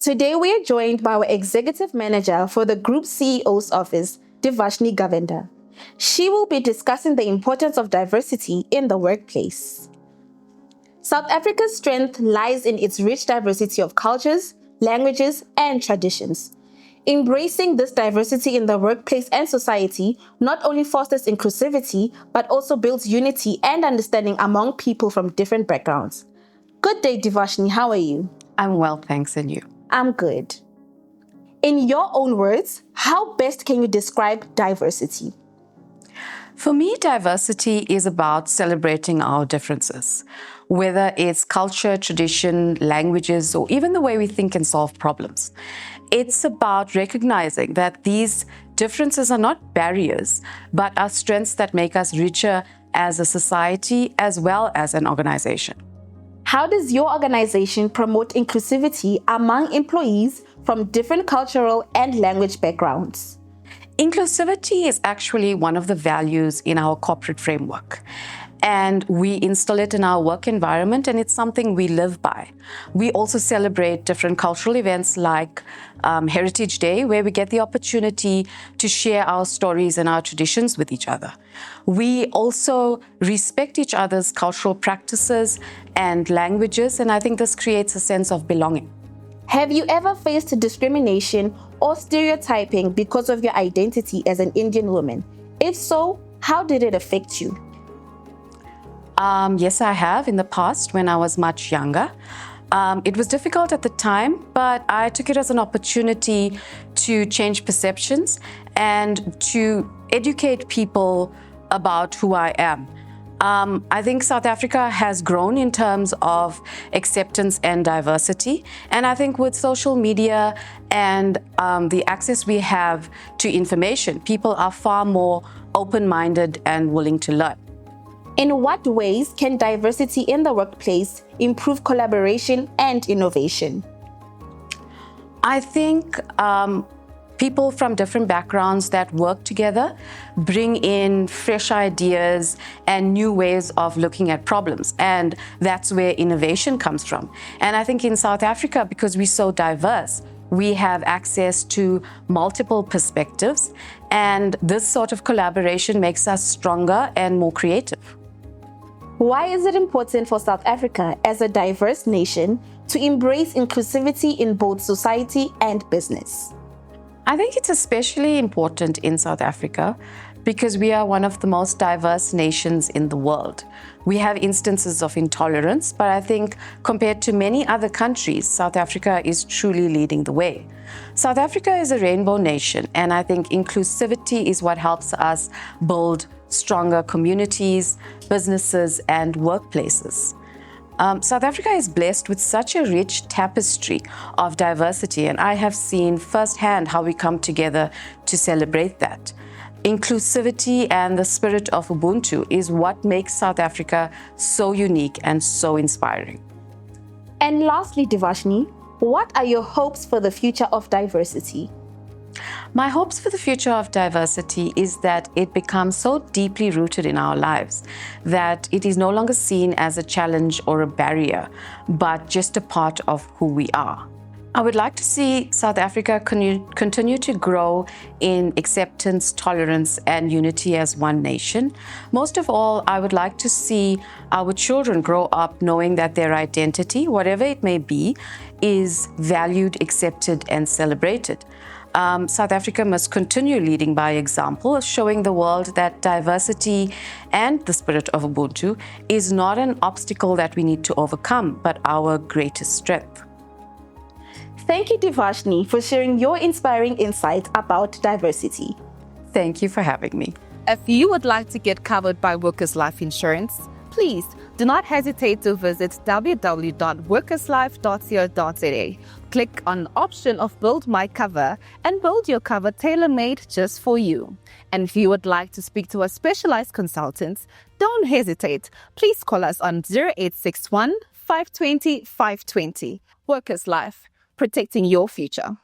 Today we are joined by our Executive Manager for the Group CEO's Office, Devashnee Govender. She will be discussing the importance of diversity in the workplace. South Africa's strength lies in its rich diversity of cultures, languages, and traditions. Embracing this diversity in the workplace and society not only fosters inclusivity, but also builds unity and understanding among people from different backgrounds. Good day, Devashnee. How are you? I'm well, thanks, and you? I'm good. In your own words, how best can you describe diversity? For me, diversity is about celebrating our differences, whether it's culture, tradition, languages, or even the way we think and solve problems. It's about recognizing that these differences are not barriers, but are strengths that make us richer as a society as well as an organization. How does your organization promote inclusivity among employees from different cultural and language backgrounds? Inclusivity is actually one of the values in our corporate framework, and we instill it in our work environment, and it's something we live by. We also celebrate different cultural events like Heritage Day, where we get the opportunity to share our stories and our traditions with each other. We also respect each other's cultural practices and languages, and I think this creates a sense of belonging. Have you ever faced discrimination or stereotyping because of your identity as an Indian woman? If so, how did it affect you? Yes, I have in the past when I was much younger. It was difficult at the time, but I took it as an opportunity to change perceptions and to educate people about who I am. I think South Africa has grown in terms of acceptance and diversity. And I think with social media and the access we have to information, people are far more open-minded and willing to learn. In what ways can diversity in the workplace improve collaboration and innovation? I think people from different backgrounds that work together bring in fresh ideas and new ways of looking at problems. And that's where innovation comes from. And I think in South Africa, because we're so diverse, we have access to multiple perspectives. And this sort of collaboration makes us stronger and more creative. Why is it important for South Africa as a diverse nation to embrace inclusivity in both society and business? I think it's especially important in South Africa because we are one of the most diverse nations in the world. We have instances of intolerance, but I think compared to many other countries, South Africa is truly leading the way. South Africa is a rainbow nation, and I think inclusivity is what helps us build stronger communities, businesses, and workplaces. South Africa is blessed with such a rich tapestry of diversity, and I have seen firsthand how we come together to celebrate that. Inclusivity and the spirit of Ubuntu is what makes South Africa so unique and so inspiring. And lastly, Devashnee, what are your hopes for the future of diversity? My hopes for the future of diversity is that it becomes so deeply rooted in our lives that it is no longer seen as a challenge or a barrier, but just a part of who we are. I would like to see South Africa continue to grow in acceptance, tolerance, and unity as one nation. Most of all, I would like to see our children grow up knowing that their identity, whatever it may be, is valued, accepted, and celebrated. South Africa must continue leading by example, showing the world that diversity and the spirit of Ubuntu is not an obstacle that we need to overcome, but our greatest strength. Thank you, Devashnee, for sharing your inspiring insight about diversity. Thank you for having me. If you would like to get covered by Workerslife Insurance, please do not hesitate to visit www.workerslife.co.za. Click on the option of Build My Cover and build your cover tailor-made just for you. And if you would like to speak to a specialized consultant, don't hesitate. Please call us on 0861 520 520. Workerslife, protecting your future.